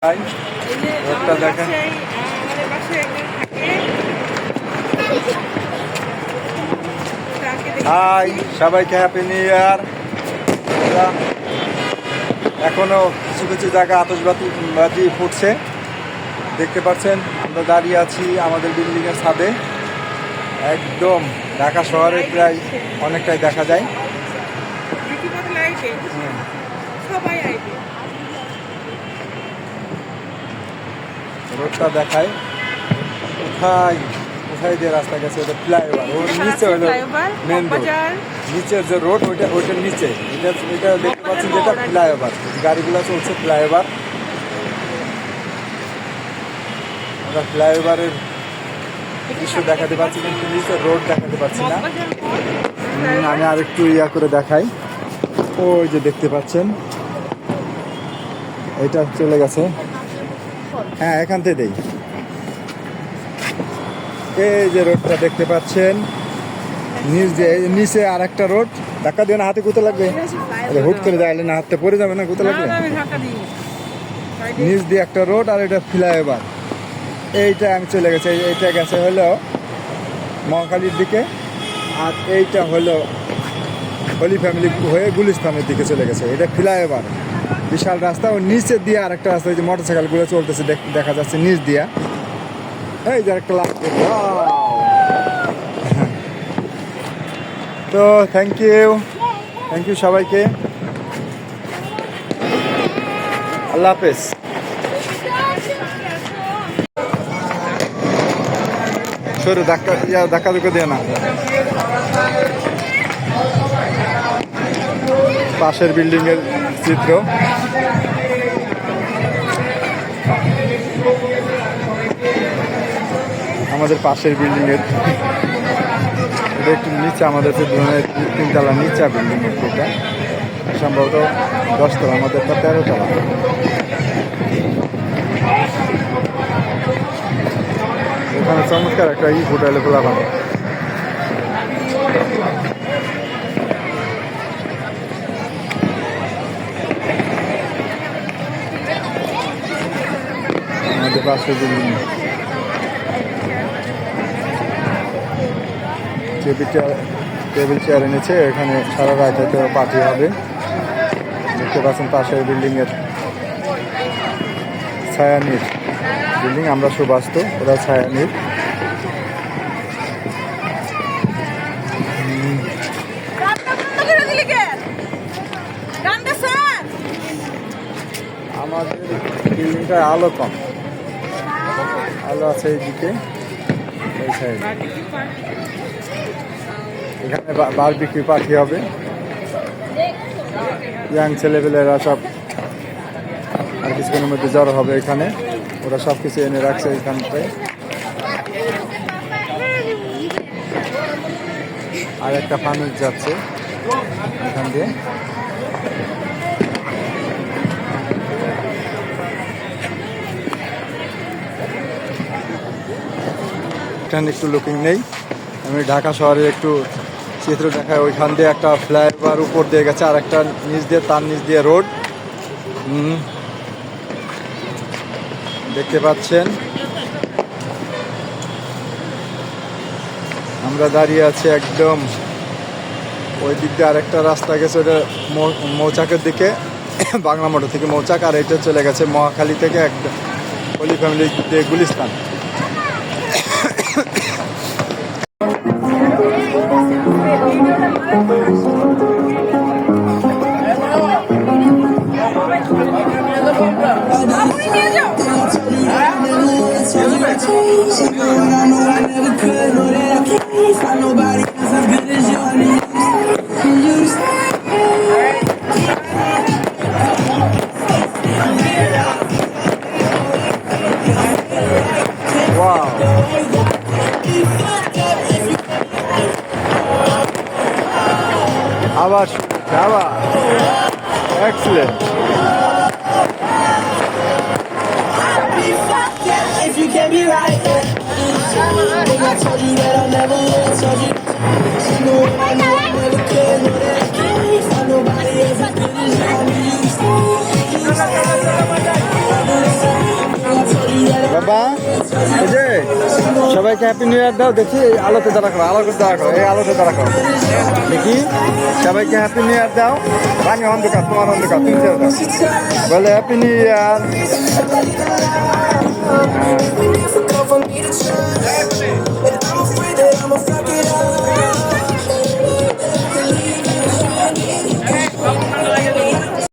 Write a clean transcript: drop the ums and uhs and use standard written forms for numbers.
রোডটা দেখেন। হাই সবাইকে হ্যাপি নিউ ইয়ার। এখনো কিছু কিছু জায়গায় আতশবাজি ফুটছে, দেখতে পাচ্ছেন। আমরা দাঁড়িয়ে আছি আমাদের বিল্ডিংয়ের ছাদে, একদম ঢাকা শহরে প্রায় অনেকটাই দেখা যায়। রোডটা দেখায় কোথায় কোথায় দিয়ে রাস্তা গেছে, ওটা ফ্লাইওভার। ওর নিচে হলো মেন রোড, নিচের যে রোড ওইটার নিচে এটা দেখতে পাচ্ছেন, যেটা ফ্লাইওভার। গাড়িগুলো চলছে ফ্লাইওভার। আমরা ফ্লাইওভারের দৃশ্য দেখাতে পারছি, কিন্তু নিচের রোড দেখাতে পারছি না। আমি আর একটু করে দেখাই। ওই যে দেখতে পাচ্ছেন, এটা চলে গেছে। হ্যাঁ, এখান থেকে দেই। এই যে রোডটা দেখতে পাচ্ছেন, নিচে আর একটা রোড। ধাক্কা দিয়ে না, হাতে কোথায় লাগবে? হুট করে দেখালে না, হাতে পড়ে যাবে না, কোথায় লাগবে? নিচ দিয়ে একটা রোড, আর এটা ফ্লাইওভার। এইটা আমি চলে গেছে, এইটা গেছে হলো মহাখালীর দিকে, আর এইটা হলো হলি ফ্যামিলি হয়ে গুলিস্তানের দিকে চলে গেছে। এটা ফ্লাইওভার, বিশাল রাস্তা। ও নিচে দিয়ে আর একটা রাস্তা, যে মোটরসাইকেলগুলো চলতেছে দেখা যাচ্ছে নিচ দিয়া। এই যে একটা লাগবে। তো থ্যাংক ইউ সবাইকে। আল্লাহ হাফেজ। সরু, ধাক্কা দিয়ে না। পাশের বিল্ডিং এর চিত্র। আমাদের পাশের বিল্ডিং এর এটা একটু নিচে, আমাদের তিনতলা নিচা বিল্ডিং এর, এটা সম্ভবত 10 তলা, আমাদের তো 13 তলা। এখানে চমৎকার একটা হোটেলে খোলা পাবে। আমাদের পাশের বিল্ডিং টেবিল চেয়ার এনেছে, এখানে সারা রাত হয়তো পার্টি হবে। দেখতে পাচ্ছেন পাশের বিল্ডিং এর ছায়ানীর বিল্ডিং। আমরা সুবাস্ত, ওরা ছায়ানীর। আমাদের বিল্ডিংটা আলো কম, আলো আছে এইদিকে, এই সাইডে। এখানে বারবিকিউ পার্টি হবে। ইয়াং ছেলেপেলেরা সব আর কিছুক্ষণের মধ্যে জড়ো হবে এখানে। ওরা সব কিছু এনে রাখছে এখানটায়। আর একটা ফানুস যাচ্ছে এখান দিয়ে। এখানে একটু লুকিং নেই, আমি ঢাকা শহরের একটু চিত্র দেখায়। ওইখান দিয়ে একটা ফ্লাইওভার উপর দিয়ে গেছে, আর একটা নিচ দিয়ে, তার নিচ দিয়ে রোড দেখতে পাচ্ছেন। আমরা দাঁড়িয়ে আছি একদম ওই দিক দিয়ে আরেকটা রাস্তা গেছে, ওটা মৌচাকের দিকে, বাংলা মোটর থেকে মৌচাক। আর এটা চলে গেছে মহাখালী থেকে একদম হলি ফ্যামিলি দিয়ে গুলিস্তান। আবার excellent. If you can be right, I told you that I'll never let you. You know I never could, know that I can't find nobody as good as you. বাবা এই যে সবাইকে হ্যাপি নিউ ইয়ার দাও। দেখি এই আলোতে দাঁড়া করো, আলোতে দাঁড়া করো, এই আলোতে দাঁড়া করো। দেখি সবাইকে হ্যাপি নিউ ইয়ার দাও। রাঙে অন্ধকার, তোমার অন্ধকার, তুমি ছেড়ে দাও। বলে happy new year. Never come for me to try.